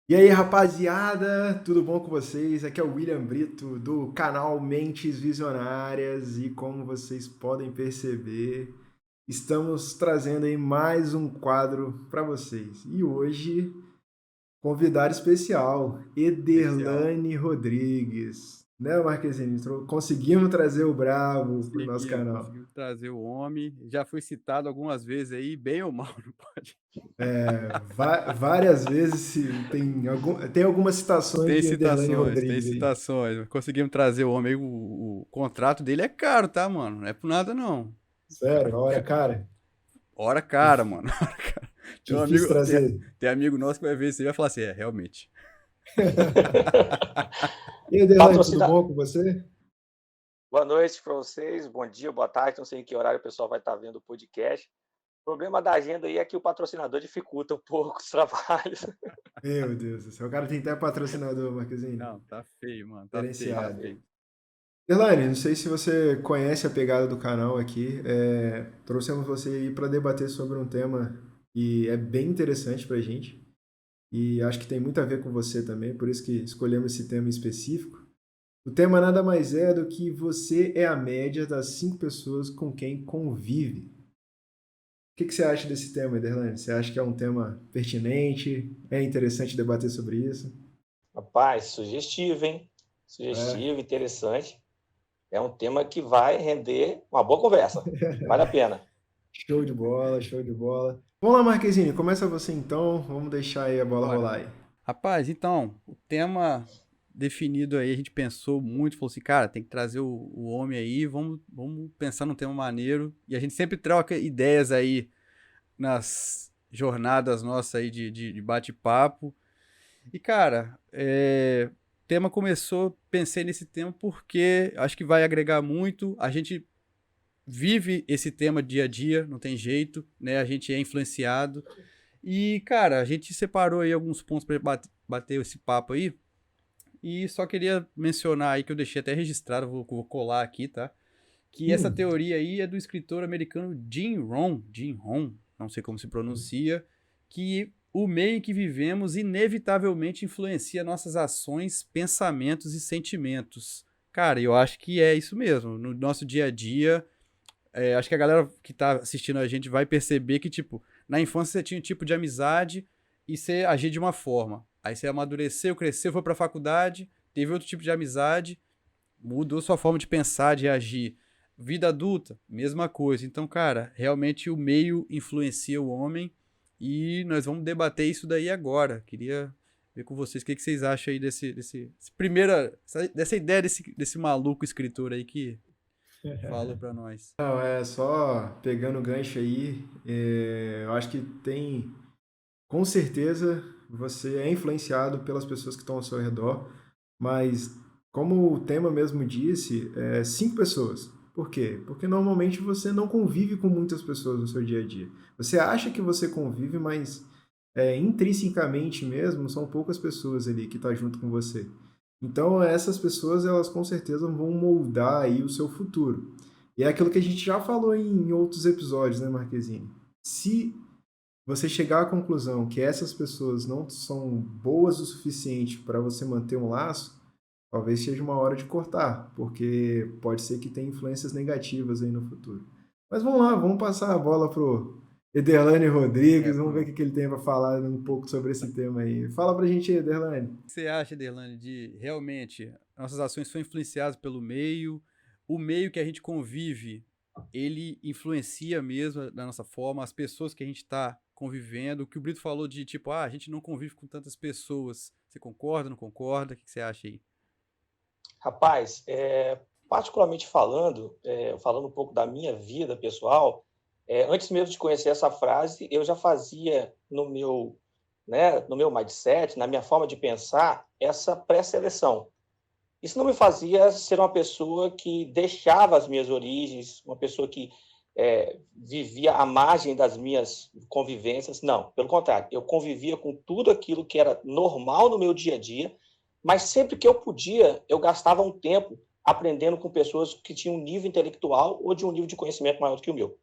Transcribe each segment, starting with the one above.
E aí, rapaziada, tudo bom com vocês? Aqui é o William Brito do canal Mentes Visionárias e como vocês podem perceber, estamos trazendo aí mais um quadro para vocês. E hoje, convidado especial, Especial. Ederlane Rodrigues. Né, Marquezine? Conseguimos trazer o Bravo pro nosso Conseguimos, canal. conseguimos trazer o homem. Já foi citado algumas vezes aí, bem ou mal, não pode. Várias vezes tem algumas citações Tem de Ederlane citações, tem Rodrigues aí. citações. Conseguimos trazer o homem aí. O contrato dele é caro, tá, mano? Não é por nada, não. Sério, olha, Ca- cara, Hora cara, mano. Hora cara. Tem um difícil amigo, tem, trazer. tem amigo nosso que vai ver isso aí e vai falar assim: realmente. E aí, Derlane, tudo Patrocina bom com você? Boa noite para vocês, bom dia, boa tarde, não sei em que horário o pessoal vai estar vendo o podcast. O problema da agenda aí é que o patrocinador dificulta um pouco os trabalhos. Meu Deus do céu, o cara tem até patrocinador, Marquezine, Não, tá feio, mano. Tá feio, Tá tá diferenciado. feio. feio. Derlane, não sei se você conhece a pegada do canal aqui, trouxemos você aí para debater sobre um tema que é bem interessante pra gente e acho que tem muito a ver com você também, por isso que escolhemos esse tema em específico. O tema nada mais é do que você é a média das 5 pessoas com quem convive. O que você acha desse tema, Ederlane? Você acha que é um tema pertinente? É interessante debater sobre isso? Rapaz, sugestivo, hein? É, Sugestivo, interessante. É um tema que vai render uma boa conversa. Vale a pena. show de bola, show de bola. Vamos lá, Marquezine, começa você então. Vamos deixar aí a bola Bora. rolar aí. Rapaz, então, o tema definido aí, a gente pensou muito, falou assim, cara, tem que trazer o homem aí, vamos pensar num tema maneiro. E a gente sempre troca ideias aí nas jornadas nossas aí de bate-papo. E, cara, o tema começou, pensei nesse tema porque acho que vai agregar muito. A gente vive esse tema dia a dia, não tem jeito, né? A gente é influenciado. E, cara, a gente separou aí alguns pontos para bater esse papo aí. E só queria mencionar aí que eu deixei até registrado, vou colar aqui, tá? Que essa Hum, teoria aí é do escritor americano Jim Rohn, não sei como se pronuncia, que o meio em que vivemos inevitavelmente influencia nossas ações, pensamentos e sentimentos. Cara, eu acho que é isso mesmo. No nosso dia a dia, acho que a galera que tá assistindo a gente vai perceber que, tipo, na infância você tinha um tipo de amizade e você agia de uma forma. Aí você amadureceu, cresceu, foi pra faculdade, teve outro tipo de amizade, mudou sua forma de pensar, de agir. Vida adulta, mesma coisa. Então, cara, realmente o meio influencia o homem e nós vamos debater isso daí agora. Queria ver com vocês o que vocês acham aí dessa ideia desse maluco escritor aí que falou pra nós. não, é só pegando o gancho aí. Eu acho que tem, com certeza, você é influenciado pelas pessoas que estão ao seu redor, mas como o tema mesmo disse, 5 pessoas. Por quê? Porque normalmente você não convive com muitas pessoas no seu dia a dia. Você acha que você convive, mas intrinsecamente mesmo são poucas pessoas ali que estão junto com você. Então essas pessoas elas com certeza vão moldar aí o seu futuro. E é aquilo que a gente já falou em outros episódios, né, Marquezine? Se você chegar à conclusão que essas pessoas não são boas o suficiente para você manter um laço, talvez seja uma hora de cortar, porque pode ser que tenha influências negativas aí no futuro. Mas vamos lá, vamos passar a bola pro Ederlane É Rodrigues, vamos ver o pro. que ele tem para falar um pouco sobre esse tema aí. Fala pra gente aí, Ederlane. O que você acha, Derlane, de realmente nossas ações são influenciadas pelo meio, o meio que a gente convive, ele influencia mesmo da nossa forma, as pessoas que a gente está convivendo, o que o Brito falou de tipo, a gente não convive com tantas pessoas. Você concorda, não concorda? O que você acha aí? Rapaz, particularmente falando, falando um pouco da minha vida pessoal, antes mesmo de conhecer essa frase, eu já fazia no meu mindset, na minha forma de pensar, essa pré-seleção. Isso não me fazia ser uma pessoa que deixava as minhas origens, uma pessoa que vivia à margem das minhas convivências. Não, pelo contrário, eu convivia com tudo aquilo que era normal no meu dia a dia, mas sempre que eu podia, eu gastava um tempo aprendendo com pessoas que tinham um nível intelectual ou de um nível de conhecimento maior do que o meu.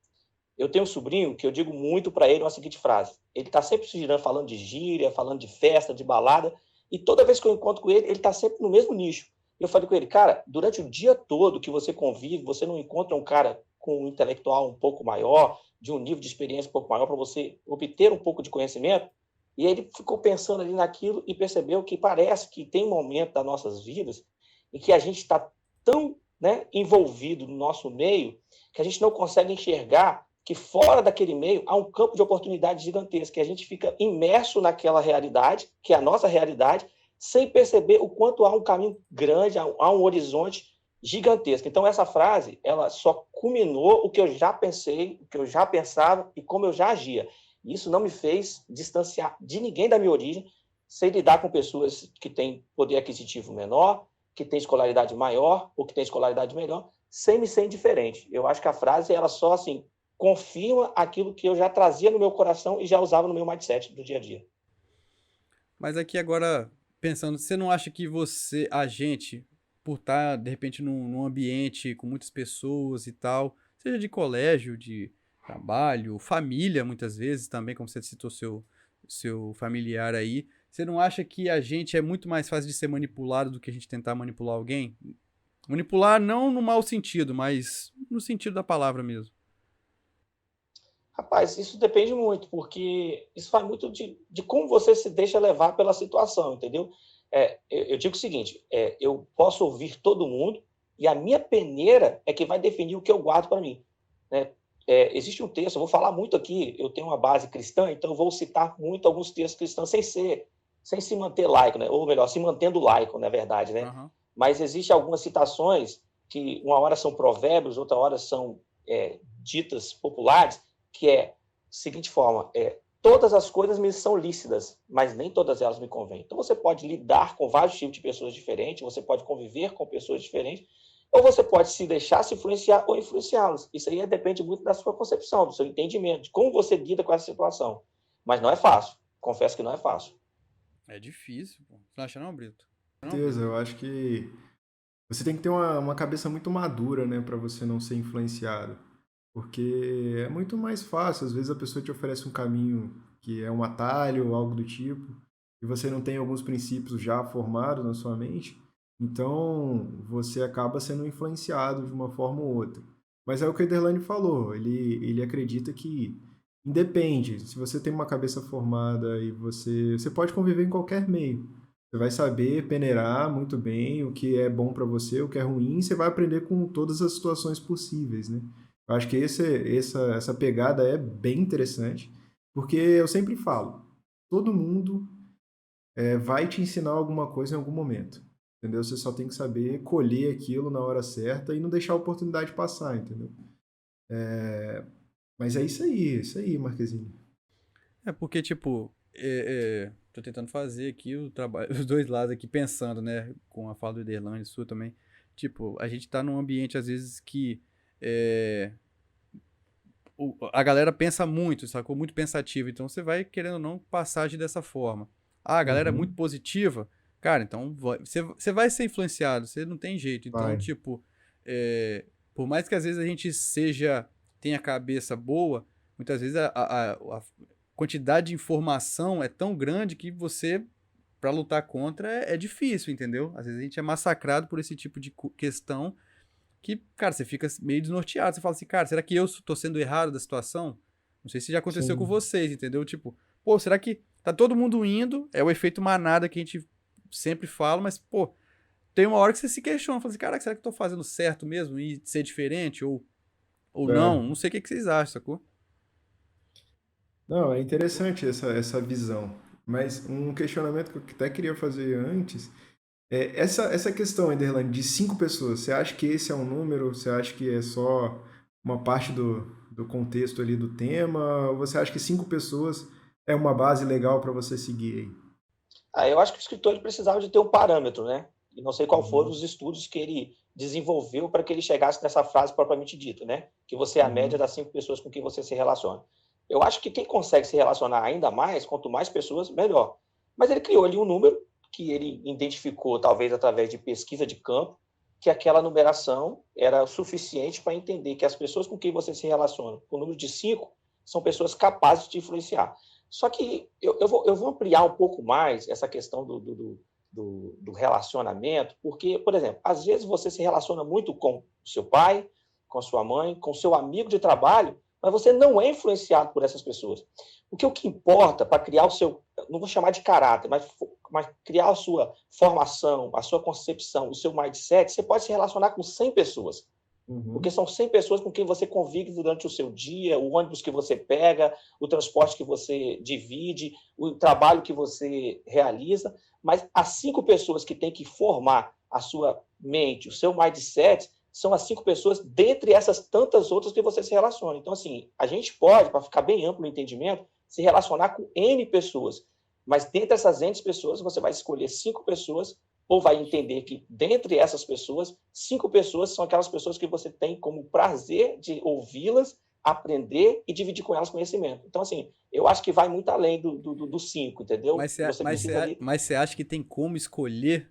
Eu tenho um sobrinho que eu digo muito para ele uma seguinte frase. Ele está sempre se girando, falando de gíria, falando de festa, de balada, e toda vez que eu encontro com ele está sempre no mesmo nicho. Eu falei com ele, cara, durante o dia todo que você convive, você não encontra um cara com um intelectual um pouco maior, de um nível de experiência um pouco maior, para você obter um pouco de conhecimento? E ele ficou pensando ali naquilo e percebeu que parece que tem um momento das nossas vidas em que a gente está tão, né, envolvido no nosso meio que a gente não consegue enxergar que fora daquele meio há um campo de oportunidade gigantesco, que a gente fica imerso naquela realidade, que é a nossa realidade, sem perceber o quanto há um caminho grande, há um horizonte gigantesco. Então, essa frase, ela só culminou o que eu já pensei, o que eu já pensava e como eu já agia. Isso não me fez distanciar de ninguém da minha origem, sem lidar com pessoas que têm poder aquisitivo menor, que têm escolaridade maior ou que têm escolaridade melhor, sem me ser indiferente. Eu acho que a frase, ela só, assim, confirma aquilo que eu já trazia no meu coração e já usava no meu mindset do dia a dia. Mas aqui agora, pensando, você não acha que você, a gente, por estar, de repente, num ambiente com muitas pessoas e tal, seja de colégio, de trabalho, família, muitas vezes também, como você citou seu familiar aí, você não acha que a gente é muito mais fácil de ser manipulado do que a gente tentar manipular alguém? Manipular não no mau sentido, mas no sentido da palavra mesmo. Rapaz, isso depende muito, porque isso vai muito de como você se deixa levar pela situação, entendeu? Eu digo o seguinte, eu posso ouvir todo mundo e a minha peneira é que vai definir o que eu guardo para mim, né? Existe um texto, eu vou falar muito aqui, eu tenho uma base cristã, então eu vou citar muito alguns textos cristãos sem se manter laico, né? Ou melhor, se mantendo laico, na verdade, né? Aham. Mas existem algumas citações que uma hora são provérbios, outra hora são ditas populares, que é seguinte forma, todas as coisas me são lícitas, mas nem todas elas me convêm. Então você pode lidar com vários tipos de pessoas diferentes, você pode conviver com pessoas diferentes, ou você pode se deixar se influenciar ou influenciá-las. Isso aí depende muito da sua concepção, do seu entendimento, de como você lida com essa situação. Mas não é fácil. Confesso que não é fácil. É difícil, pô. Você não acha não, Brito? Com certeza, eu acho que você tem que ter uma cabeça muito madura, né, para você não ser influenciado. Porque é muito mais fácil, às vezes a pessoa te oferece um caminho que é um atalho ou algo do tipo, e você não tem alguns princípios já formados na sua mente, então você acaba sendo influenciado de uma forma ou outra. Mas é o que o Ederlane falou, ele acredita que independe, se você tem uma cabeça formada e você pode conviver em qualquer meio. Você vai saber peneirar muito bem o que é bom para você, o que é ruim, e você vai aprender com todas as situações possíveis, né? Eu acho que essa pegada é bem interessante, porque eu sempre falo, todo mundo vai te ensinar alguma coisa em algum momento, entendeu? Você só tem que saber colher aquilo na hora certa e não deixar a oportunidade passar, entendeu? Mas é isso aí, Marquezine. É porque, tipo, tô tentando fazer aqui o trabalho, os dois lados aqui, pensando, né, com a fala do Ederlane e sua também. Tipo, a gente tá num ambiente, às vezes, que é, a galera pensa muito, sacou? Muito pensativa. Então você vai, querendo ou não, passar a agir dessa forma. Ah, a galera é muito Uhum. positiva. Cara, então você vai ser influenciado, você não tem jeito. Então, Vai. tipo, por mais que às vezes a gente tenha a cabeça boa, muitas vezes a quantidade de informação é tão grande que você, pra lutar contra, é difícil, entendeu? Às vezes a gente é massacrado por esse tipo de questão que, cara, você fica meio desnorteado. Você fala assim, cara, será que eu tô sendo errado da situação? Não sei se já aconteceu com Sim. vocês, entendeu? Tipo, pô, será que tá todo mundo indo? É o efeito manada que a gente sempre fala, mas, pô, tem uma hora que você se questiona, fala assim, caraca, será que eu tô fazendo certo mesmo e ser diferente ou não? É. Não sei o que vocês acham, sacou? Não, é interessante essa visão. Mas um questionamento que eu até queria fazer antes essa questão, Ederlane, de 5 pessoas, você acha que esse é um número? Você acha que é só uma parte do contexto ali do tema? Ou você acha que 5 pessoas é uma base legal para você seguir aí? Eu acho que o escritor ele precisava de ter um parâmetro, né? E não sei qual foram Uhum, os estudos que ele desenvolveu para que ele chegasse nessa frase propriamente dita, né? Que você é a média uhum, das 5 pessoas com quem você se relaciona. Eu acho que quem consegue se relacionar ainda mais, quanto mais pessoas, melhor. Mas ele criou ali um número que ele identificou, talvez através de pesquisa de campo, que aquela numeração era suficiente para entender que as pessoas com quem você se relaciona, com o número de 5, são pessoas capazes de influenciar. Só que eu vou ampliar um pouco mais essa questão do relacionamento, porque, por exemplo, às vezes você se relaciona muito com seu pai, com sua mãe, com seu amigo de trabalho, mas você não é influenciado por essas pessoas. Porque o que importa para criar o seu, não vou chamar de caráter, mas criar a sua formação, a sua concepção, o seu mindset, você pode se relacionar com 100 pessoas. Porque são 100 pessoas com quem você convive durante o seu dia, o ônibus que você pega, o transporte que você divide, o trabalho que você realiza, mas as 5 pessoas que têm que formar a sua mente, o seu mindset, são as 5 pessoas dentre essas tantas outras que você se relaciona. Então, assim, a gente pode, para ficar bem amplo o entendimento, se relacionar com N pessoas, mas dentre essas N pessoas, você vai escolher 5 pessoas ou vai entender que, dentre essas pessoas, 5 pessoas são aquelas pessoas que você tem como prazer de ouvi-las, aprender e dividir com elas conhecimento. Então, assim, eu acho que vai muito além do 5, entendeu? Mas você acha que tem como escolher?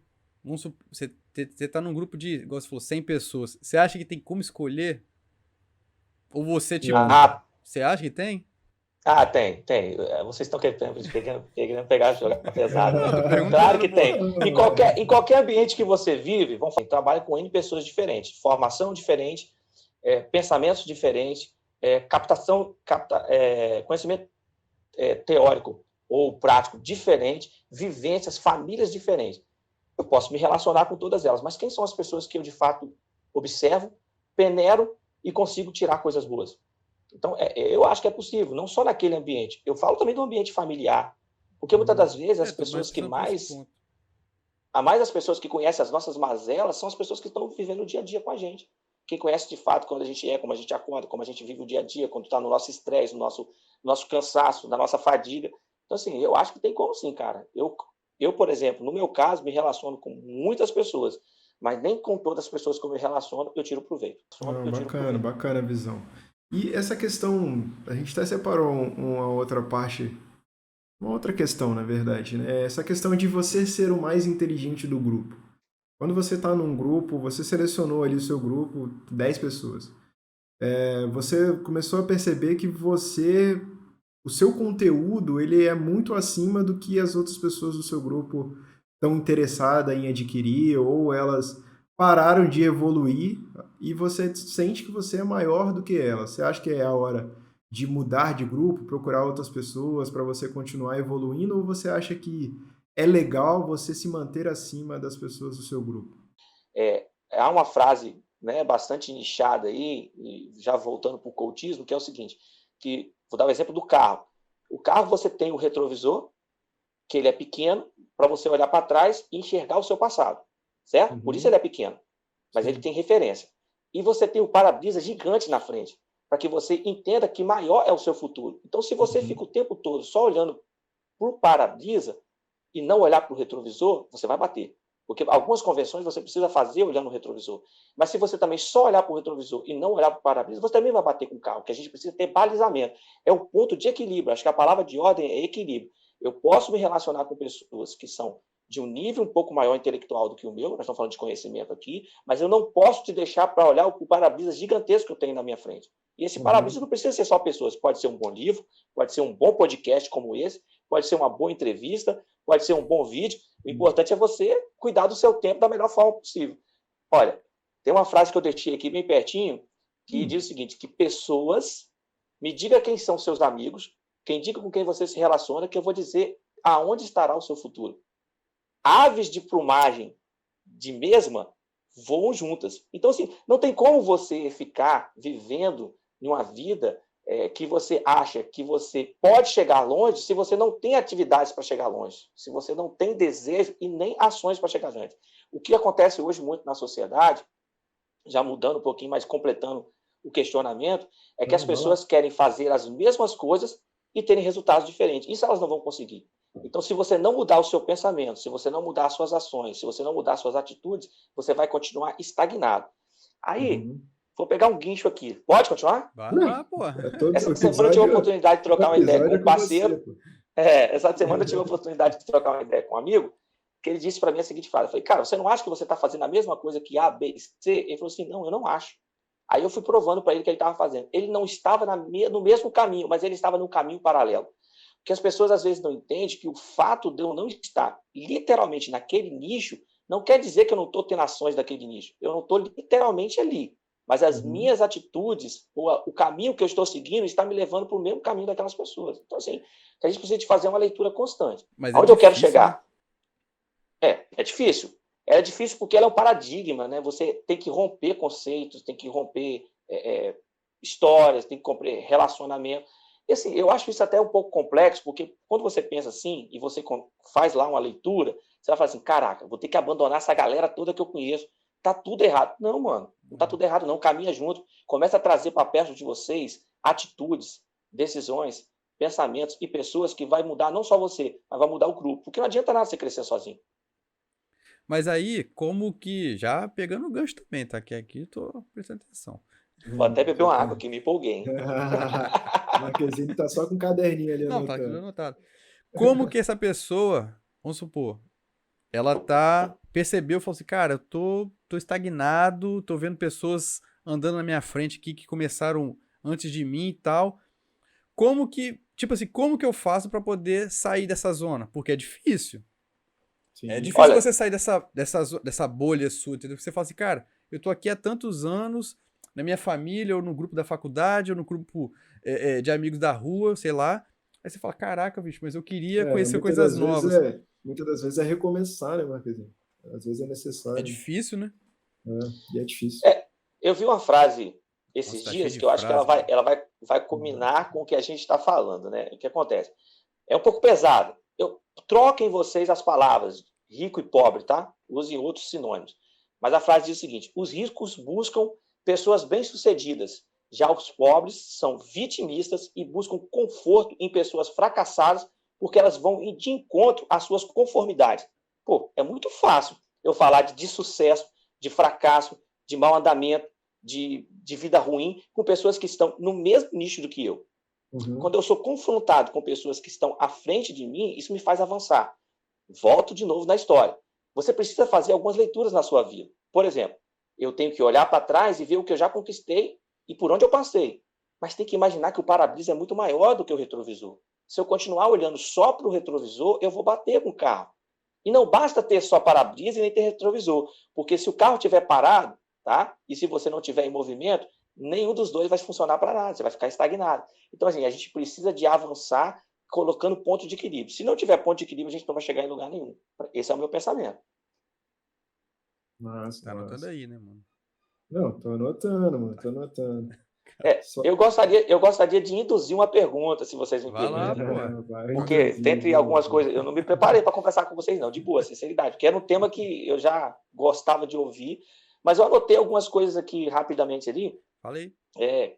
Você está num grupo de, igual você falou, 100 pessoas. Você acha que tem como escolher? Ou você, tipo, você acha que tem? Tem. Vocês estão querendo pegar jogar pesado. Claro que tem. Em qualquer ambiente que você vive, vamos falar, trabalha com N pessoas diferentes, formação diferente, pensamentos diferentes, conhecimento teórico ou prático diferente, vivências, famílias diferentes. Eu posso me relacionar com todas elas, mas quem são as pessoas que eu, de fato, observo, peneiro e consigo tirar coisas boas? Então, eu acho que é possível, não só naquele ambiente. Eu falo também do ambiente familiar, porque muitas das vezes as pessoas que as pessoas que conhecem as nossas mazelas são as pessoas que estão vivendo o dia a dia com a gente. Quem conhece de fato quando a gente como a gente acorda, como a gente vive o dia a dia, quando está no nosso estresse, no nosso cansaço, na nossa fadiga. Então, assim, eu acho que tem como sim, cara. Eu, por exemplo, no meu caso, me relaciono com muitas pessoas, mas nem com todas as pessoas que eu me relaciono eu tiro proveito. Bacana a visão. E essa questão, a gente até separou uma outra parte, uma outra questão, na verdade, né? Essa questão de você ser o mais inteligente do grupo. Quando você está num grupo, você selecionou ali o seu grupo, 10 pessoas. Você começou a perceber que o seu conteúdo, ele é muito acima do que as outras pessoas do seu grupo estão interessadas em adquirir, ou elas pararam de evoluir e você sente que você é maior do que elas. Você acha que é a hora de mudar de grupo, procurar outras pessoas para você continuar evoluindo, ou você acha que é legal você se manter acima das pessoas do seu grupo? Há uma frase, né, bastante nichada aí, e já voltando para o coachismo, que é o seguinte, que vou dar o exemplo do carro. O carro, você tem o retrovisor, que ele é pequeno, para você olhar para trás e enxergar o seu passado, certo? Por isso ele é pequeno, mas ele tem referência. E você tem o para-brisa gigante na frente, para que você entenda que maior é o seu futuro. Então, se você fica o tempo todo só olhando para o para-brisa e não olhar para o retrovisor, você vai bater. Porque algumas convenções você precisa fazer olhando o retrovisor. Mas se você também só olhar para o retrovisor e não olhar para o para-brisa, você também vai bater com o carro, porque a gente precisa ter balizamento. É o ponto de equilíbrio. Acho que a palavra de ordem é equilíbrio. Eu posso me relacionar com pessoas que são de um nível um pouco maior intelectual do que o meu, nós estamos falando de conhecimento aqui, mas eu não posso te deixar para olhar o para-brisa gigantesco que eu tenho na minha frente. E esse para-brisa não precisa ser só pessoas, pode ser um bom livro, pode ser um bom podcast como esse, pode ser uma boa entrevista, pode ser um bom vídeo. O importante é você cuidar do seu tempo da melhor forma possível. Olha, tem uma frase que eu deixei aqui bem pertinho, que diz o seguinte, que pessoas, me diga quem são seus amigos, quem diga com quem você se relaciona, que eu vou dizer aonde estará o seu futuro. Aves de plumagem de mesma voam juntas. Então, assim, não tem como você ficar vivendo em uma vida que você acha que você pode chegar longe se você não tem atividades para chegar longe, se você não tem desejo e nem ações para chegar longe. O que acontece hoje muito na sociedade, já mudando um pouquinho, mas completando o questionamento, é que as pessoas querem fazer as mesmas coisas e terem resultados diferentes. Isso elas não vão conseguir. Então, se você não mudar o seu pensamento, se você não mudar as suas ações, se você não mudar as suas atitudes, você vai continuar estagnado. Aí, vou pegar um guincho aqui. Pode continuar? Vai lá, porra. Essa semana eu tive a oportunidade de trocar uma ideia com um parceiro. Essa semana eu tive a oportunidade de trocar uma ideia com um amigo que ele disse para mim a seguinte frase. Eu falei, cara, você não acha que você está fazendo a mesma coisa que A, B e C? Ele falou assim, não, eu não acho. Aí eu fui provando para ele que ele estava fazendo. Ele não estava no mesmo caminho, mas ele estava no caminho paralelo. Porque as pessoas às vezes não entendem que o fato de eu não estar literalmente naquele nicho não quer dizer que eu não estou tendo ações daquele nicho. Eu não estou literalmente ali. Mas as minhas atitudes, o caminho que eu estou seguindo, está me levando para o mesmo caminho daquelas pessoas. Então, assim, a gente precisa de fazer uma leitura constante. Mas Aonde eu quero difícil, chegar? né? É difícil. É difícil porque ela é um paradigma, né? Você tem que romper conceitos, tem que romper histórias, tem que romper relacionamento. E, assim, eu acho isso até um pouco complexo, porque quando você pensa assim, e você faz lá uma leitura, você vai falar assim, caraca, vou ter que abandonar essa galera toda que eu conheço. Tá tudo errado. Não, mano, não tá tudo errado, não. Caminha junto. Começa a trazer para perto de vocês atitudes, decisões, pensamentos e pessoas que vai mudar não só você, mas vai mudar o grupo. Porque não adianta nada você crescer sozinho. Mas aí, como que, já pegando o gancho também, tá? Que aqui eu tô prestando atenção. Vou até beber uma água que me empolguei, hein? Marquezinho tá só com um caderninho ali Não, tá aqui anotando. anotado. Como que essa pessoa, vamos supor, ela percebeu, falou assim, cara, eu tô estagnado, tô vendo pessoas andando na minha frente aqui que começaram antes de mim e tal. Como que, tipo assim, como que eu faço pra poder sair dessa zona? Porque é difícil. Sim. É difícil Olha, você sair dessa bolha sua, entendeu? Você fala assim, cara, eu tô aqui há tantos anos, na minha família, ou no grupo da faculdade, ou no grupo de amigos da rua, sei lá. Aí você fala, caraca, bicho, mas eu queria conhecer coisas novas. Muitas das vezes é recomeçar, né, Marquezinho? Às vezes é É necessário. difícil, né? E é difícil. eu vi uma frase esses Nossa, tá dias cheio de que eu acho que ela frase, vai combinar com o que a gente está falando, né? O que acontece? É um pouco pesado. Troquem vocês as palavras rico e pobre, tá? Usem outros sinônimos. Mas a frase diz o seguinte: os ricos buscam pessoas bem-sucedidas, já os pobres são vitimistas e buscam conforto em pessoas fracassadas porque elas vão de encontro às suas conformidades. Pô, é muito fácil eu falar de sucesso, de fracasso, de mau andamento, de vida ruim com pessoas que estão no mesmo nicho do que eu. Quando eu sou confrontado com pessoas que estão à frente de mim, isso me faz avançar. Volto de novo na história. Você precisa fazer algumas leituras na sua vida. Por exemplo, eu tenho que olhar para trás e ver o que eu já conquistei e por onde eu passei. Mas tem que imaginar que o para-brisa é muito maior do que o retrovisor. Se eu continuar olhando só para o retrovisor, eu vou bater com o carro. E não basta ter só para-brisa e nem ter retrovisor, porque se o carro estiver parado, tá? E se você não estiver em movimento, nenhum dos dois vai funcionar para nada, você vai ficar estagnado. Então, assim, a gente precisa de avançar colocando ponto de equilíbrio. Se não tiver ponto de equilíbrio, a gente não vai chegar em lugar nenhum. Esse é o meu pensamento. Nossa, Tá anotando aí, né, mano? Não, tô anotando, mano, tô anotando. Eu gostaria de induzir uma pergunta, se vocês me Vai lá, permitem. pô. Porque, dentre algumas coisas, eu não me preparei para conversar com vocês, não, de boa, sinceridade, porque era um tema que eu já gostava de ouvir, mas eu anotei algumas coisas aqui rapidamente ali. Falei.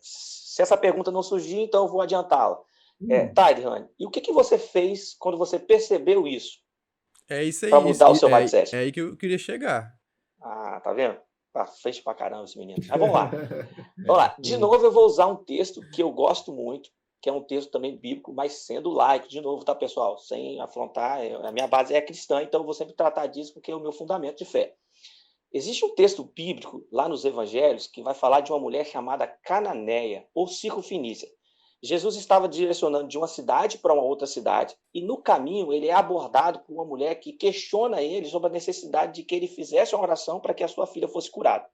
Se essa pergunta não surgir, então eu vou adiantá-la. Tairhan, e o que você fez quando você percebeu isso? É isso aí. Para mudar o seu mindset. É aí que eu queria chegar. Ah, tá vendo? Tá frente pra caramba esse menino. Mas vamos lá. Vamos lá. De novo, eu vou usar um texto que eu gosto muito, que é um texto também bíblico, mas sendo laico, de novo, tá, pessoal? Sem afrontar. A minha base é cristã, então eu vou sempre tratar disso porque é o meu fundamento de fé. Existe um texto bíblico lá nos evangelhos que vai falar de uma mulher chamada Cananeia, ou Circunfinícia. Jesus estava direcionando de uma cidade para uma outra cidade e no caminho ele é abordado por uma mulher que questiona ele sobre a necessidade de que ele fizesse uma oração para que a sua filha fosse curada.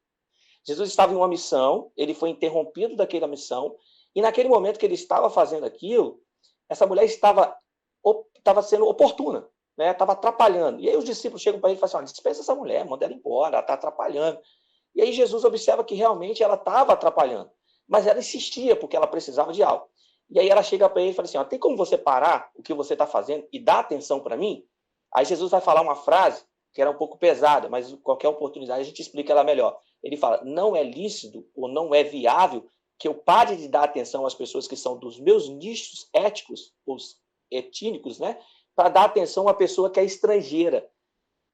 Jesus estava em uma missão, ele foi interrompido daquela missão e naquele momento que ele estava fazendo aquilo, essa mulher estava sendo oportuna, né? Estava atrapalhando. E aí os discípulos chegam para ele e falam assim, dispensa essa mulher, manda ela embora, ela está atrapalhando. E aí Jesus observa que realmente ela estava atrapalhando, mas ela insistia porque ela precisava de algo. E aí ela chega para ele e fala assim, tem como você parar o que você está fazendo e dar atenção para mim? Aí Jesus vai falar uma frase que era um pouco pesada, mas qualquer oportunidade a gente explica ela melhor. Ele fala, não é lícito ou não é viável que eu pare de dar atenção às pessoas que são dos meus nichos éticos, os etínicos, né, para dar atenção a uma pessoa que é estrangeira.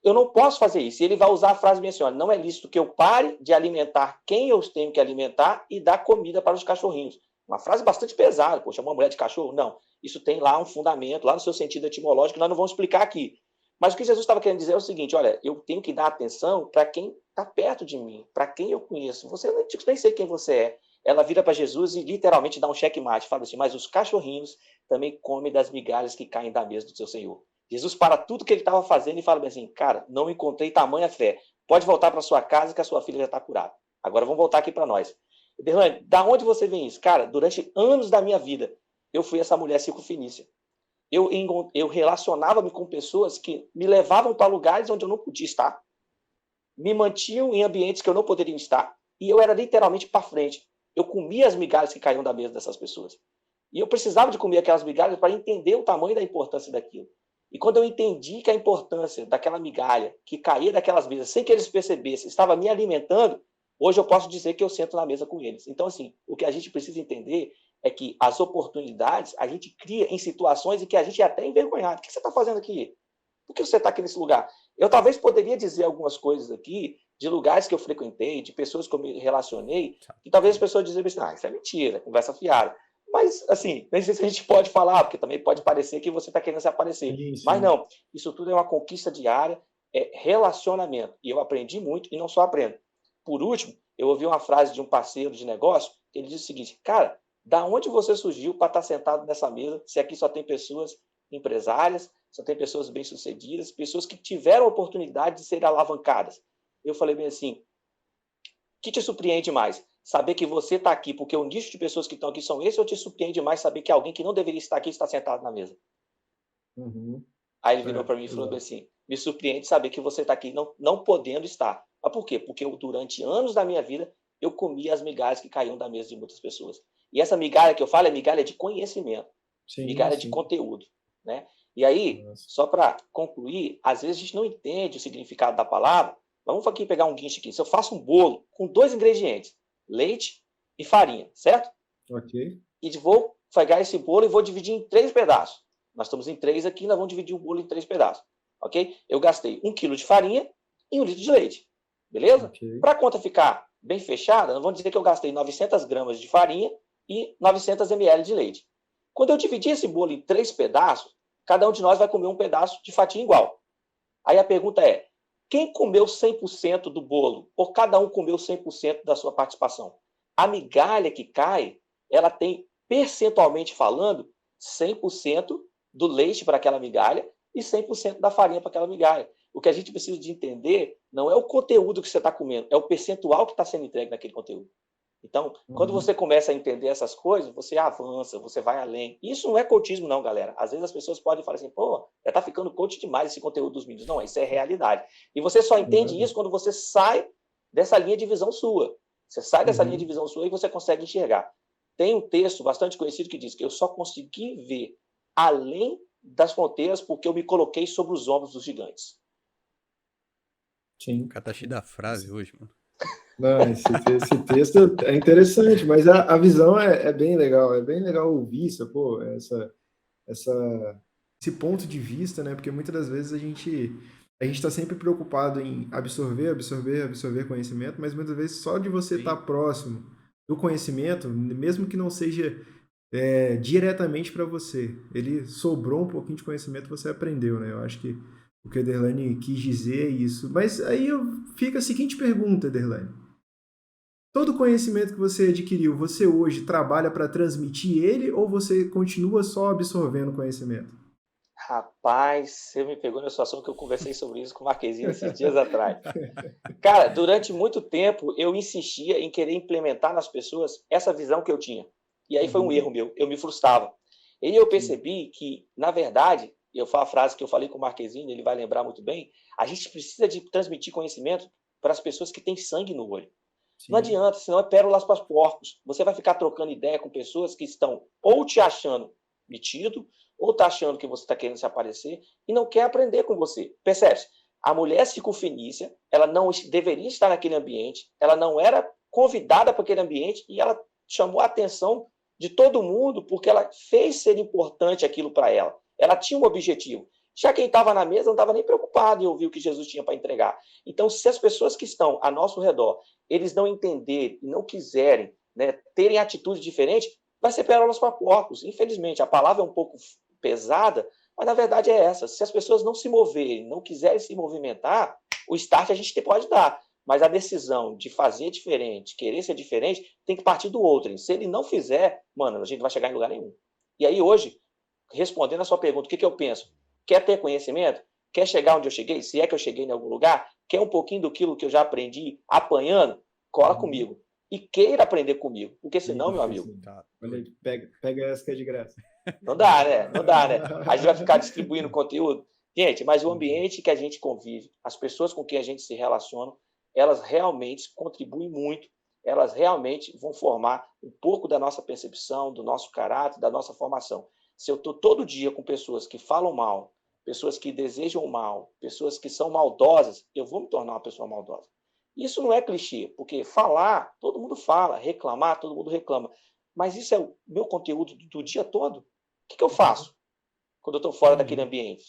Eu não posso fazer isso. E ele vai usar a frase assim, não é lícito que eu pare de alimentar quem eu tenho que alimentar e dar comida para os cachorrinhos. Uma frase bastante pesada, poxa, uma mulher de cachorro? Não. Isso tem lá um fundamento, lá no seu sentido etimológico, que nós não vamos explicar aqui. Mas o que Jesus estava querendo dizer é o seguinte, olha, eu tenho que dar atenção para quem está perto de mim, para quem eu conheço. Você nem sei quem você é. Ela vira para Jesus e literalmente dá um checkmate, fala assim, mas os cachorrinhos também comem das migalhas que caem da mesa do seu Senhor. Jesus para tudo que ele estava fazendo e fala assim, cara, não encontrei tamanha fé. Pode voltar para sua casa que a sua filha já está curada. Agora vamos voltar aqui para nós. Derlane, da onde você vem isso? Cara, durante anos da minha vida, eu fui essa mulher circunfinícia. Eu relacionava-me com pessoas que me levavam para lugares onde eu não podia estar, me mantinham em ambientes que eu não poderia estar, e eu era literalmente para frente. Eu comia as migalhas que caíam da mesa dessas pessoas. E eu precisava de comer aquelas migalhas para entender o tamanho da importância daquilo. E quando eu entendi que a importância daquela migalha que caía daquelas mesas, sem que eles percebessem, estava me alimentando, hoje eu posso dizer que eu sento na mesa com eles. Então, assim, o que a gente precisa entender é que as oportunidades a gente cria em situações em que a gente é até envergonhado. O que você está fazendo aqui? Por que você está aqui nesse lugar? Eu talvez poderia dizer algumas coisas aqui de lugares que eu frequentei, de pessoas que eu me relacionei, que talvez as pessoas dizem assim, isso é mentira, conversa fiada. Mas, assim, não sei se a gente pode falar, porque também pode parecer que você está querendo se aparecer. Sim. Mas não, isso tudo é uma conquista diária, é relacionamento. E eu aprendi muito e não só aprendo. Por último, eu ouvi uma frase de um parceiro de negócio, que ele disse o seguinte, cara, da onde você surgiu para estar sentado nessa mesa, se aqui só tem pessoas empresárias, só tem pessoas bem-sucedidas, pessoas que tiveram a oportunidade de serem alavancadas. Eu falei bem assim, o que te surpreende mais? Saber que você está aqui porque o nicho de pessoas que estão aqui são esse, ou te surpreende mais saber que alguém que não deveria estar aqui está sentado na mesa? Uhum. Aí ele virou para mim e falou assim, me surpreende saber que você está aqui não podendo estar. Mas por quê? Porque durante anos da minha vida, eu comia as migalhas que caíam da mesa de muitas pessoas. E essa migalha que eu falo é migalha de conhecimento, migalha de conteúdo, né? E aí, só para concluir, às vezes a gente não entende o significado da palavra. Vamos aqui pegar um guincho aqui. Se eu faço um bolo com 2 ingredientes, leite e farinha, certo? Ok. E vou pegar esse bolo e vou dividir em 3 pedaços. Nós estamos em 3 aqui, nós vamos dividir o bolo em 3 pedaços, ok? Eu gastei 1 quilo de farinha e 1 litro de leite, beleza? Okay. Para a conta ficar bem fechada, nós vamos dizer que eu gastei 900 gramas de farinha e 900 ml de leite. Quando eu dividir esse bolo em 3 pedaços, cada um de nós vai comer um pedaço de fatia igual. Aí a pergunta é, quem comeu 100% do bolo? Ou cada um comeu 100% da sua participação? A migalha que cai, ela tem, percentualmente falando, 100% do leite para aquela migalha e 100% da farinha para aquela migalha. O que a gente precisa de entender não é o conteúdo que você está comendo, é o percentual que está sendo entregue naquele conteúdo. Então, quando você começa a entender essas coisas, você avança, você vai além. Isso não é coachismo, não, galera. Às vezes as pessoas podem falar assim, pô, já tá ficando coach demais esse conteúdo dos meninos. Não, isso é realidade. E você só entende isso quando você sai dessa linha de visão sua. Você sai dessa linha de visão sua e você consegue enxergar. Tem um texto bastante conhecido que diz que eu só consegui ver além das fronteiras porque eu me coloquei sobre os ombros dos gigantes. Sim. O cara tá cheio da frase hoje, mano. Não, esse texto é interessante, mas a visão é bem legal ouvir isso, pô, esse ponto de vista, né? Porque muitas das vezes a gente está sempre preocupado em absorver conhecimento, mas muitas vezes só de você estar próximo do conhecimento, mesmo que não seja diretamente para você, ele sobrou um pouquinho de conhecimento, você aprendeu, né? Eu acho que o que a Ederlane quis dizer é isso. Mas aí fica a seguinte pergunta, Ederlane. Todo conhecimento que você adquiriu, você hoje trabalha para transmitir ele ou você continua só absorvendo conhecimento? Rapaz, você me pegou na situação que eu conversei sobre isso com o Marquezinho esses dias atrás. Cara, durante muito tempo eu insistia em querer implementar nas pessoas essa visão que eu tinha. E aí foi um erro meu, eu me frustrava. E aí eu percebi que, na verdade, eu falo a frase que eu falei com o Marquezinho, ele vai lembrar muito bem, a gente precisa de transmitir conhecimento para as pessoas que têm sangue no olho. Sim. Não adianta, senão é pérolas para os porcos. Você vai ficar trocando ideia com pessoas que estão ou te achando metido, ou está achando que você está querendo se aparecer e não quer aprender com você. Percebe? A mulher circunfinícia, ela não deveria estar naquele ambiente, ela não era convidada para aquele ambiente e ela chamou a atenção de todo mundo porque ela fez ser importante aquilo para ela. Ela tinha um objetivo. Já quem estava na mesa não estava nem preocupado em ouvir o que Jesus tinha para entregar. Então, se as pessoas que estão a nosso redor, eles não entenderem e não quiserem, né, terem atitude diferente, vai ser pérolas para porcos. Infelizmente, a palavra é um pouco pesada, Mas na verdade é essa. Se as pessoas não se moverem, não quiserem se movimentar, o start a gente pode dar. Mas a decisão de fazer diferente, querer ser diferente, tem que partir do outro. Se ele não fizer, mano, a gente não vai chegar em lugar nenhum. E aí hoje, respondendo a sua pergunta, o que eu penso? Quer ter conhecimento? Quer chegar onde eu cheguei? Se é que eu cheguei em algum lugar? Quer um pouquinho daquilo que eu já aprendi apanhando? Cola comigo. E queira aprender comigo. Porque senão, meu amigo... Olha, pega essa que é de graça. Não dá, né? Não dá, né? A gente vai ficar distribuindo conteúdo. Gente, mas o ambiente que a gente convive, as pessoas com quem a gente se relaciona, elas realmente contribuem muito. Elas realmente vão formar um pouco da nossa percepção, do nosso caráter, da nossa formação. Se eu estou todo dia com pessoas que falam mal, pessoas que desejam mal, pessoas que são maldosas, eu vou me tornar uma pessoa maldosa. Isso não é clichê, porque falar, todo mundo fala, reclamar, todo mundo reclama. Mas isso é o meu conteúdo do dia todo? O que eu faço quando eu estou fora daquele ambiente?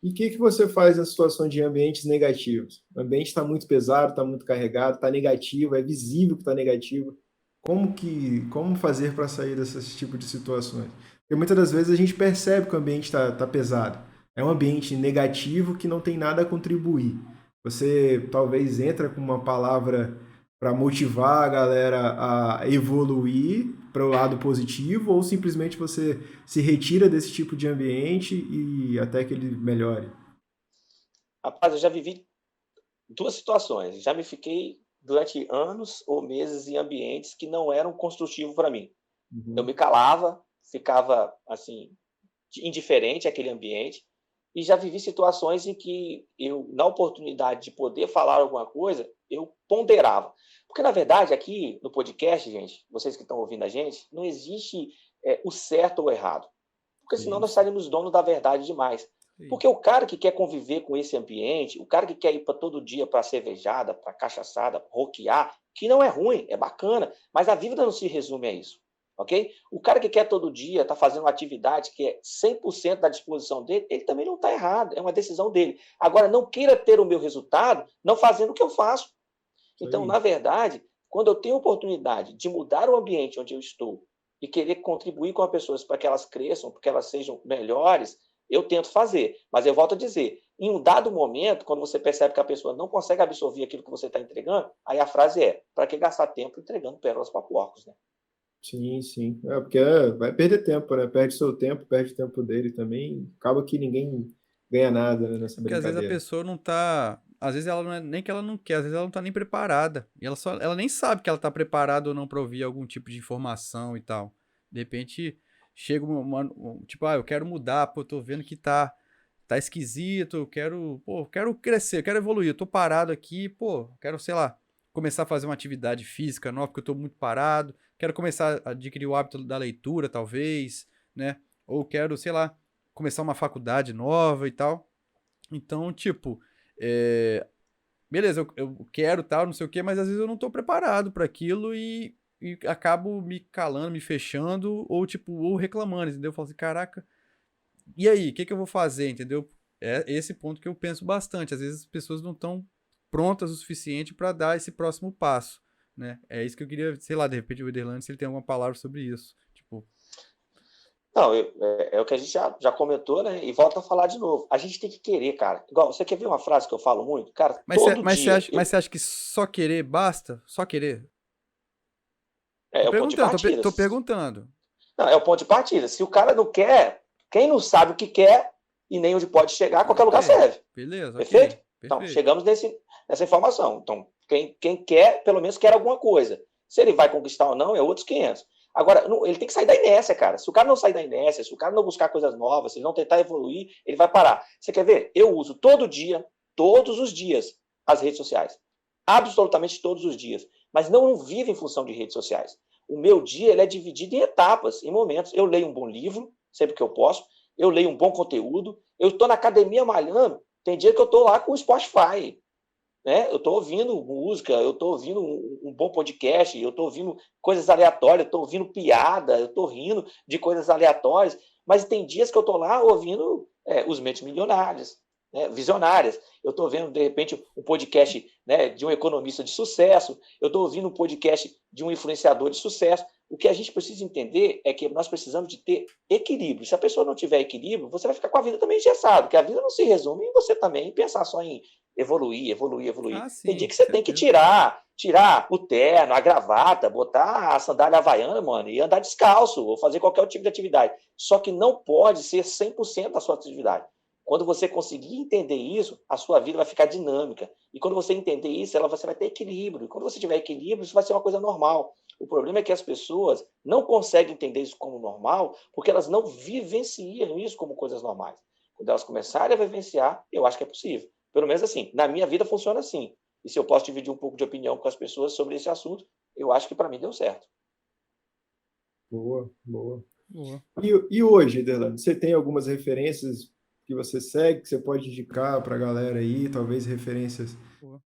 E o que você faz na situação de ambientes negativos? O ambiente está muito pesado, está muito carregado, está negativo, é visível que está negativo. Como fazer para sair desse tipo de situações? Porque muitas das vezes a gente percebe que o ambiente está pesado. É um ambiente negativo que não tem nada a contribuir. Você talvez entra com uma palavra para motivar a galera a evoluir para o lado positivo, ou simplesmente você se retira desse tipo de ambiente e até que ele melhore? Rapaz, eu já vivi 2 situações. Já me fiquei durante anos ou meses em ambientes que não eram construtivos para mim. Eu me calava, ficava assim, indiferente àquele ambiente, e já vivi situações em que eu, na oportunidade de poder falar alguma coisa, eu ponderava. Porque, na verdade, aqui no podcast, gente, vocês que estão ouvindo a gente, não existe o certo ou o errado. Porque senão nós estaríamos donos da verdade demais. Porque o cara que quer conviver com esse ambiente, o cara que quer ir para todo dia para cervejada, para cachaçada, roquear, que não é ruim, é bacana, mas a vida não se resume a isso. Ok? O cara que quer todo dia estar fazendo uma atividade que é 100% da disposição dele, ele também não está errado, é uma decisão dele. Agora, não queira ter o meu resultado não fazendo o que eu faço. Então, na verdade, quando eu tenho a oportunidade de mudar o ambiente onde eu estou e querer contribuir com as pessoas para que elas cresçam, para que elas sejam melhores, eu tento fazer. Mas eu volto a dizer, em um dado momento, quando você percebe que a pessoa não consegue absorver aquilo que você está entregando, aí a frase é, para que gastar tempo entregando pérolas para porcos, né? Sim, sim. É porque vai perder tempo, né? Perde seu tempo, perde o tempo dele também. Acaba que ninguém ganha nada, né, nessa Porque às vezes a brincadeira. pessoa não tá. Às vezes ela não é nem que ela não quer, às vezes ela não tá nem preparada. E ela nem sabe que ela tá preparada ou não pra ouvir algum tipo de informação e tal. De repente chega tipo, eu quero mudar, pô, eu tô vendo que tá esquisito, eu quero crescer, eu quero evoluir. Eu tô parado aqui, pô, quero, sei lá, começar a fazer uma atividade física nova, porque eu tô muito parado. Quero começar a adquirir o hábito da leitura, talvez, né? Ou quero, sei lá, começar uma faculdade nova e tal. Então, tipo, beleza, eu quero tal, não sei o quê, mas às vezes eu não tô preparado para aquilo e acabo me calando, me fechando, ou tipo, ou reclamando, entendeu? Eu falo assim, caraca, e aí, o que eu vou fazer, entendeu? É esse ponto que eu penso bastante. Às vezes as pessoas não estão prontas o suficiente para dar esse próximo passo, né? É isso que eu queria, sei lá, de repente o Ederland, se ele tem alguma palavra sobre isso. Tipo, Não, é o que a gente já comentou, né? E volta a falar de novo. A gente tem que querer, cara. Igual, você quer ver uma frase que eu falo muito? Cara, todo dia. Mas você acha que só querer basta? Só querer? Tô É o ponto de perguntando, partida. tô perguntando. Não, é o ponto de partida. Se o cara não quer, quem não sabe o que quer e nem onde pode chegar, qualquer lugar serve. Beleza, Perfeito? ok. Então, Perfeito. chegamos nessa informação. Então, quem quer, pelo menos quer alguma coisa. Se ele vai conquistar ou não, é outros 500. Agora, ele tem que sair da inércia, cara. Se o cara não sair da inércia, se o cara não buscar coisas novas, se ele não tentar evoluir, ele vai parar. Você quer ver? Eu uso todo dia, todos os dias, as redes sociais. Absolutamente todos os dias. Mas não vivo em função de redes sociais. O meu dia ele é dividido em etapas, em momentos. Eu leio um bom livro, sempre que eu posso. Eu leio um bom conteúdo. Eu estou na academia malhando. Tem dia que eu estou lá com o Spotify. Né? Eu estou ouvindo música, eu estou ouvindo um bom podcast, eu estou ouvindo coisas aleatórias, eu estou ouvindo piada, eu estou rindo de coisas aleatórias, mas tem dias que eu estou lá ouvindo os mentes milionárias, né? Visionárias. Eu estou vendo, de repente, um podcast, né, de um economista de sucesso, eu estou ouvindo um podcast de um influenciador de sucesso, O que a gente precisa entender é que nós precisamos de ter equilíbrio. Se a pessoa não tiver equilíbrio, você vai ficar com a vida também engessada, porque a vida não se resume em você também pensar só em evoluir. Ah, Tem dia sim, que com você tem que certeza. tirar o terno, a gravata, botar a sandália havaiana, mano, e andar descalço, ou fazer qualquer tipo de atividade. Só que não pode ser 100% da sua atividade. Quando você conseguir entender isso, a sua vida vai ficar dinâmica. E quando você entender isso, você vai ter equilíbrio. E quando você tiver equilíbrio, isso vai ser uma coisa normal. O problema é que as pessoas não conseguem entender isso como normal porque elas não vivenciam isso como coisas normais. Quando elas começarem a vivenciar, eu acho que é possível. Pelo menos assim, na minha vida funciona assim. E se eu posso dividir um pouco de opinião com as pessoas sobre esse assunto, eu acho que para mim deu certo. Boa, boa. Boa. E hoje, Delano, você tem algumas referências que você segue, que você pode indicar para a galera aí, talvez referências Boa.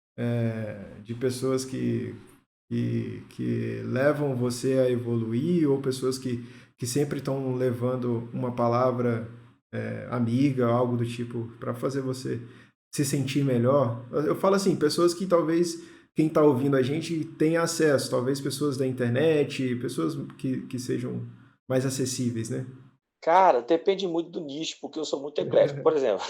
de pessoas que levam você a evoluir ou pessoas que sempre estão levando uma palavra amiga, algo do tipo, para fazer você se sentir melhor. Eu falo assim, pessoas que talvez quem está ouvindo a gente tenha acesso, talvez pessoas da internet, pessoas que sejam mais acessíveis, né? Cara, depende muito do nicho, porque eu sou muito eclético. Por exemplo,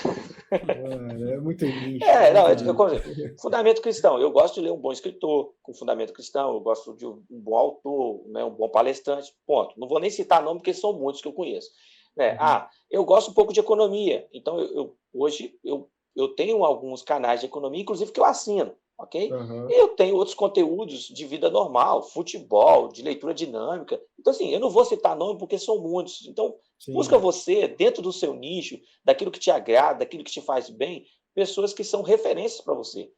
Mano, é muito nicho, é muito não, nicho. fundamento cristão. Eu gosto de ler um bom escritor com fundamento cristão, eu gosto de um bom autor, né, um bom palestrante, ponto. Não vou nem citar nome, porque são muitos que eu conheço. Né? Uhum. Eu gosto um pouco de economia, então hoje eu tenho alguns canais de economia, inclusive que eu assino, ok? Aham. E eu tenho outros conteúdos de vida normal, futebol, de leitura dinâmica. Então, assim, eu não vou citar nome porque são muitos. Então, busca Sim. você, dentro do seu nicho, daquilo que te agrada, daquilo que te faz bem, pessoas que são referências para você.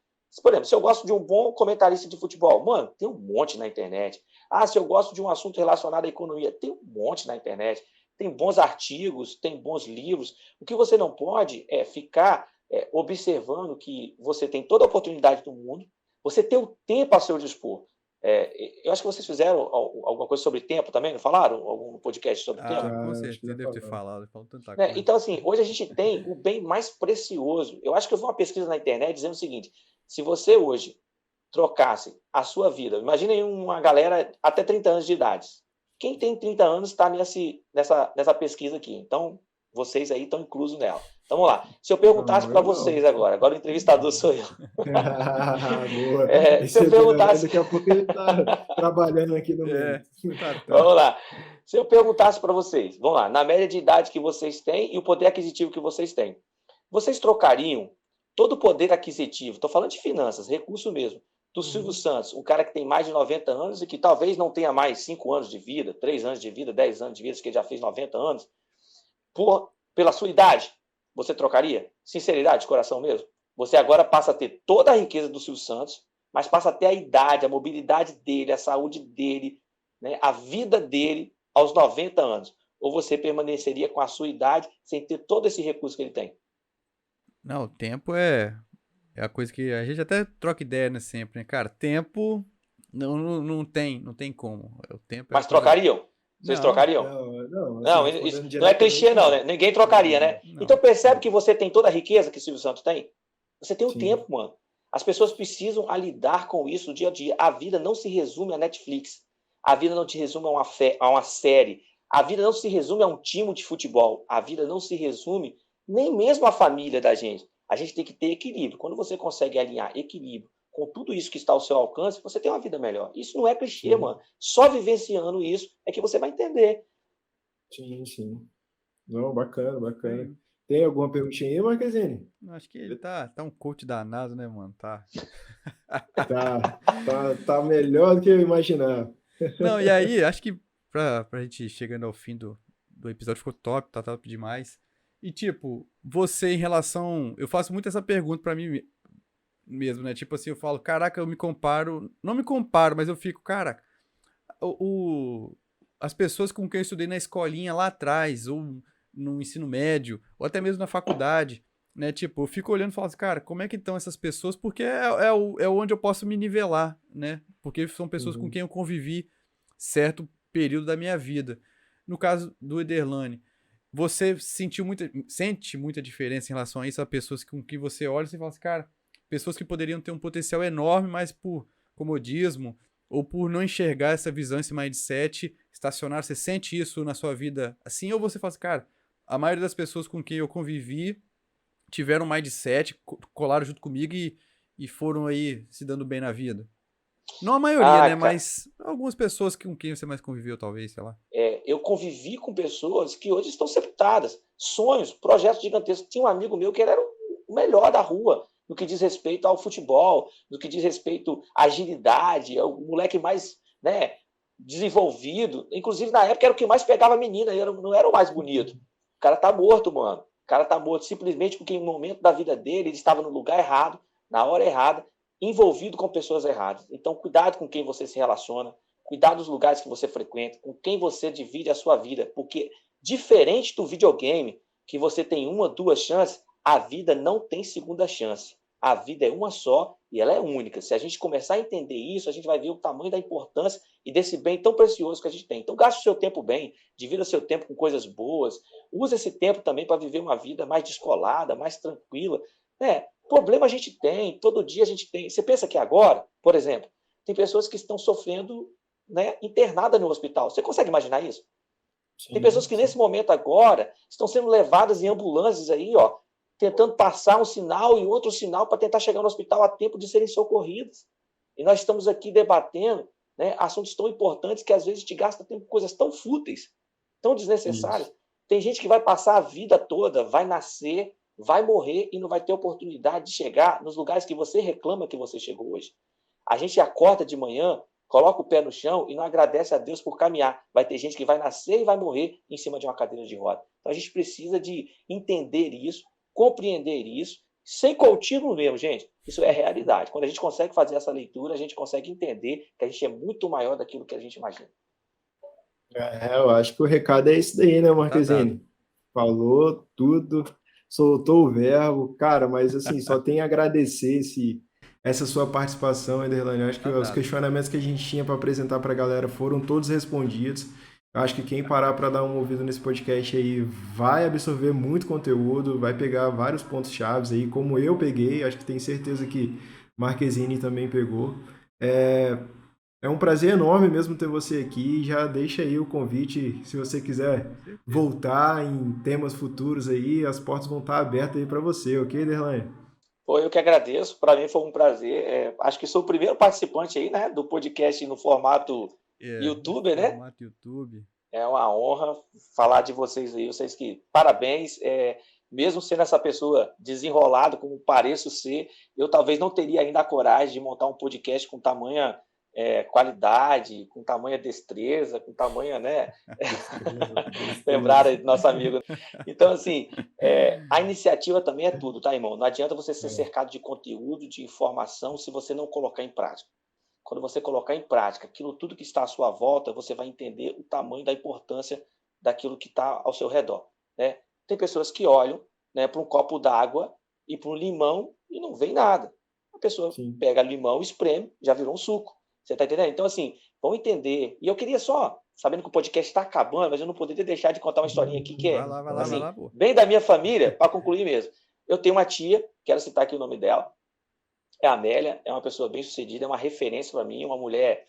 Por exemplo, se eu gosto de um bom comentarista de futebol, mano, tem um monte na internet. Se eu gosto de um assunto relacionado à economia, tem um monte na internet. Tem bons artigos, tem bons livros. O que você não pode é ficar observando que você tem toda a oportunidade do mundo, você tem o tempo a seu dispor. Eu acho que vocês fizeram alguma coisa sobre tempo também, não falaram? Algum podcast sobre tempo? Ah, com Já, acho que certeza, já deve ter falou. falado, falou tanta Né? coisa. Então, assim, hoje a gente tem o bem mais precioso. Eu acho que eu vi uma pesquisa na internet dizendo o seguinte: se você hoje trocasse a sua vida, imaginem uma galera até 30 anos de idade. Quem tem 30 anos está nessa pesquisa aqui. Então, vocês aí estão inclusos nela. Então, vamos lá. Se eu perguntasse Não, para eu não. vocês agora o entrevistador sou eu. Boa. Se eu Esse Delano, perguntasse. daqui a pouco ele tá trabalhando aqui no meio. É, tá. Vamos lá. Se eu perguntasse para vocês, vamos lá, na média de idade que vocês têm e o poder aquisitivo que vocês têm, vocês trocariam todo o poder aquisitivo, estou falando de finanças, recurso mesmo, do Silvio Uhum. Santos, um cara que tem mais de 90 anos e que talvez não tenha mais 5 anos de vida, 3 anos de vida, 10 anos de vida, que ele já fez 90 anos, pela sua idade, você trocaria? Sinceridade, de coração mesmo? Você agora passa a ter toda a riqueza do Silvio Santos, mas passa a ter a idade, a mobilidade dele, a saúde dele, né, a vida dele aos 90 anos. Ou você permaneceria com a sua idade sem ter todo esse recurso que ele tem? Não, o tempo é a coisa que a gente até troca ideia, né, sempre, né? Cara, tempo não tem como. O tempo é a Mas coisa. trocariam? Vocês Não, trocariam? Não, assim, Não, isso respondendo não é clichê, diretamente, não, não. né? Ninguém trocaria, né? Então não. percebe que você tem toda a riqueza que o Silvio Santos tem? Você tem o Sim. tempo, mano. As pessoas precisam lidar com isso dia a dia. A vida não se resume a Netflix. A vida não se resume a uma série. A vida não se resume a um time de futebol. A vida não se resume nem mesmo à família da gente. A gente tem que ter equilíbrio. Quando você consegue alinhar equilíbrio com tudo isso que está ao seu alcance, você tem uma vida melhor. Isso não é clichê, Sim, mano. Só vivenciando isso é que você vai entender. sim, sim. Não, bacana, bacana. Tem. Tem alguma perguntinha aí, Marquezine? Acho que ele tá um coach danado, né, mano? Tá. Tá melhor do que eu imaginava. Não, e aí, acho que pra gente chegando ao fim do episódio ficou top, tá top demais. E tipo, você em relação. Eu faço muito essa pergunta pra mim mesmo, né? Tipo assim, eu falo, caraca, eu me comparo. Não me comparo, mas eu fico, cara, as pessoas com quem eu estudei na escolinha lá atrás, ou no ensino médio, ou até mesmo na faculdade, né? Tipo, eu fico olhando e falo assim, cara, como é que estão essas pessoas? Porque é onde eu posso me nivelar, né? Porque são pessoas com Uhum. quem eu convivi certo período da minha vida. No caso do Ederlane, você sente muita diferença em relação a isso, a pessoas com que você olha e você fala assim, cara, pessoas que poderiam ter um potencial enorme, mas por comodismo, ou por não enxergar essa visão, esse mindset estacionário? Você sente isso na sua vida assim? Ou você fala assim, cara, a maioria das pessoas com quem eu convivi tiveram um mindset, colaram junto comigo e foram aí se dando bem na vida? Não a maioria, né? Cara, Mas algumas pessoas com quem você mais conviveu, talvez, sei lá. eu convivi com pessoas que hoje estão sepultadas. Sonhos, projetos gigantescos. Tinha um amigo meu que ele era o melhor da rua no que diz respeito ao futebol, no que diz respeito à agilidade, é o moleque mais, né, desenvolvido. Inclusive, na época, era o que mais pegava a menina, não era o mais bonito. O cara tá morto, mano. O cara tá morto simplesmente porque em um momento da vida dele ele estava no lugar errado, na hora errada, envolvido com pessoas erradas. Então, cuidado com quem você se relaciona, cuidado dos lugares que você frequenta, com quem você divide a sua vida, porque diferente do videogame, que você tem uma, duas chances, a vida não tem segunda chance. A vida é uma só e ela é única. Se a gente começar a entender isso, a gente vai ver o tamanho da importância e desse bem tão precioso que a gente tem. Então, gaste o seu tempo bem, divida o seu tempo com coisas boas, use esse tempo também para viver uma vida mais descolada, mais tranquila. Problema a gente tem, todo dia a gente tem. Você pensa que agora, por exemplo, tem pessoas que estão sofrendo, né, internadas no hospital. Você consegue imaginar isso? Sim, tem pessoas que sim. nesse momento agora estão sendo levadas em ambulâncias aí, ó, tentando passar um sinal e outro sinal para tentar chegar no hospital a tempo de serem socorridos. E nós estamos aqui debatendo, né, assuntos tão importantes que às vezes te gasta tempo com coisas tão fúteis, tão desnecessárias. Isso. Tem gente que vai passar a vida toda, vai nascer, vai morrer e não vai ter oportunidade de chegar nos lugares que você reclama que você chegou hoje. A gente acorda de manhã, coloca o pé no chão e não agradece a Deus por caminhar. Vai ter gente que vai nascer e vai morrer em cima de uma cadeira de roda. Então a gente precisa de entender isso, compreender isso, sem coachismo mesmo, gente. Isso é realidade. Quando a gente consegue fazer essa leitura, a gente consegue entender que a gente é muito maior daquilo que a gente imagina. Eu acho que o recado é isso daí, né, Tá dado. Marquezine? Falou tudo, soltou o verbo, cara, mas assim, só tem a agradecer essa sua participação, Ederlane. Eu acho que Tá os dado. questionamentos que a gente tinha para apresentar para a galera foram todos respondidos. Eu acho que quem parar para dar um ouvido nesse podcast aí vai absorver muito conteúdo, vai pegar vários pontos chaves aí, como eu peguei, acho que tenho certeza que Marquezine também pegou. É um prazer enorme mesmo ter você aqui. Já deixa aí o convite, se você quiser Com certeza. voltar em temas futuros aí, as portas vão estar abertas aí para você, ok, Derlan? Pô, eu que agradeço, para mim foi um prazer. Acho que sou o primeiro participante aí, né, do podcast no formato YouTuber, né? Formato YouTube. É uma honra falar de vocês aí. Vocês que parabéns. Mesmo sendo essa pessoa desenrolada, como pareço ser, eu talvez não teria ainda a coragem de montar um podcast com tamanha qualidade, com tamanha destreza, com tamanha, né? Lembraram aí do nosso amigo. Então, assim, a iniciativa também é tudo, tá, irmão? Não adianta você ser cercado de conteúdo, de informação, se você não colocar em prática. Quando você colocar em prática aquilo tudo que está à sua volta, você vai entender o tamanho da importância daquilo que está ao seu redor, né? Tem pessoas que olham, né, para um copo d'água e para um limão e não vem nada. A pessoa Sim. pega limão, espreme, já virou um suco. Você está entendendo? Então, assim, vão entender. E eu queria só, sabendo que o podcast está acabando, mas eu não poderia deixar de contar uma historinha aqui que Vai lá, pô. bem da minha família, para concluir mesmo. Eu tenho uma tia, quero citar aqui o nome dela, é a Amélia, é uma pessoa bem sucedida, é uma referência para mim, uma mulher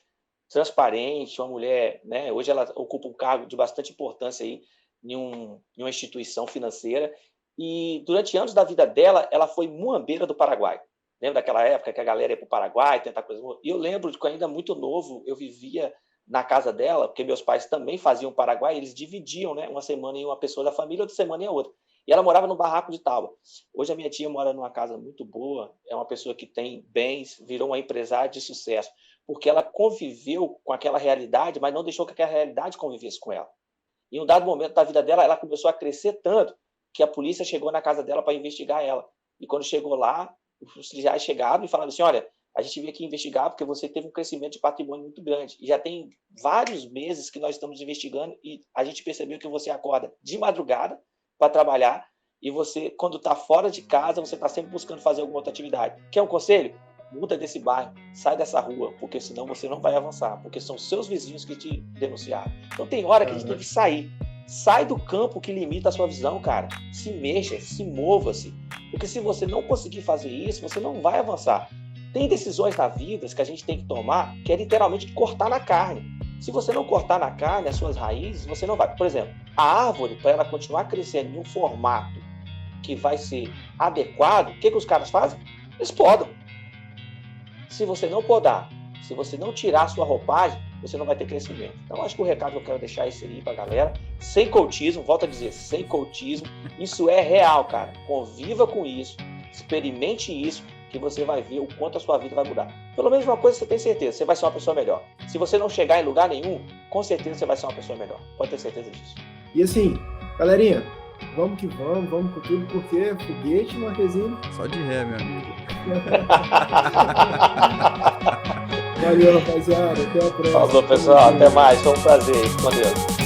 transparente, uma mulher, né? Hoje ela ocupa um cargo de bastante importância aí em uma instituição financeira. E durante anos da vida dela, ela foi muambeira do Paraguai. Lembra daquela época que a galera ia para o Paraguai tentar coisa boa? E eu lembro de que ainda muito novo, eu vivia na casa dela, porque meus pais também faziam Paraguai, eles dividiam, né? Uma semana em uma pessoa da família, outra semana em outra. E ela morava no barraco de tábua. Hoje a minha tia mora numa casa muito boa, é uma pessoa que tem bens, virou uma empresária de sucesso, porque ela conviveu com aquela realidade, mas não deixou que aquela realidade convivesse com ela. Em um dado momento da vida dela, ela começou a crescer tanto que a polícia chegou na casa dela para investigar ela. E quando chegou lá, os policiais chegaram e falaram assim, olha, a gente veio aqui investigar porque você teve um crescimento de patrimônio muito grande. E já tem vários meses que nós estamos investigando e a gente percebeu que você acorda de madrugada para trabalhar e você, quando está fora de casa, você está sempre buscando fazer alguma outra atividade. Quer um conselho? Muda desse bairro, sai dessa rua, porque senão você não vai avançar, porque são seus vizinhos que te denunciaram. Então tem hora que a gente tem que sair. Sai do campo que limita a sua visão, cara. Se mexa, se mova-se. Porque se você não conseguir fazer isso, você não vai avançar. Tem decisões na vida que a gente tem que tomar que é literalmente cortar na carne. Se você não cortar na carne as suas raízes, você não vai. Por exemplo, a árvore, para ela continuar crescendo em um formato que vai ser adequado, o que os caras fazem? Eles podam. Se você não podar, se você não tirar a sua roupagem, você não vai ter crescimento. Então, acho que o recado que eu quero deixar é esse aí pra galera. Sem coachismo, volto a dizer, sem coachismo. Isso é real, cara. Conviva com isso, experimente isso, que você vai ver o quanto a sua vida vai mudar. Pelo menos uma coisa você tem certeza, você vai ser uma pessoa melhor. Se você não chegar em lugar nenhum, com certeza você vai ser uma pessoa melhor. Pode ter certeza disso. E assim, galerinha, vamos que vamos com tudo, porque foguete, Marquezinho. Só de ré, meu amigo. Valeu, rapaziada. Até a próxima. Falou, pessoal. Até mais. Foi um prazer. Com Deus.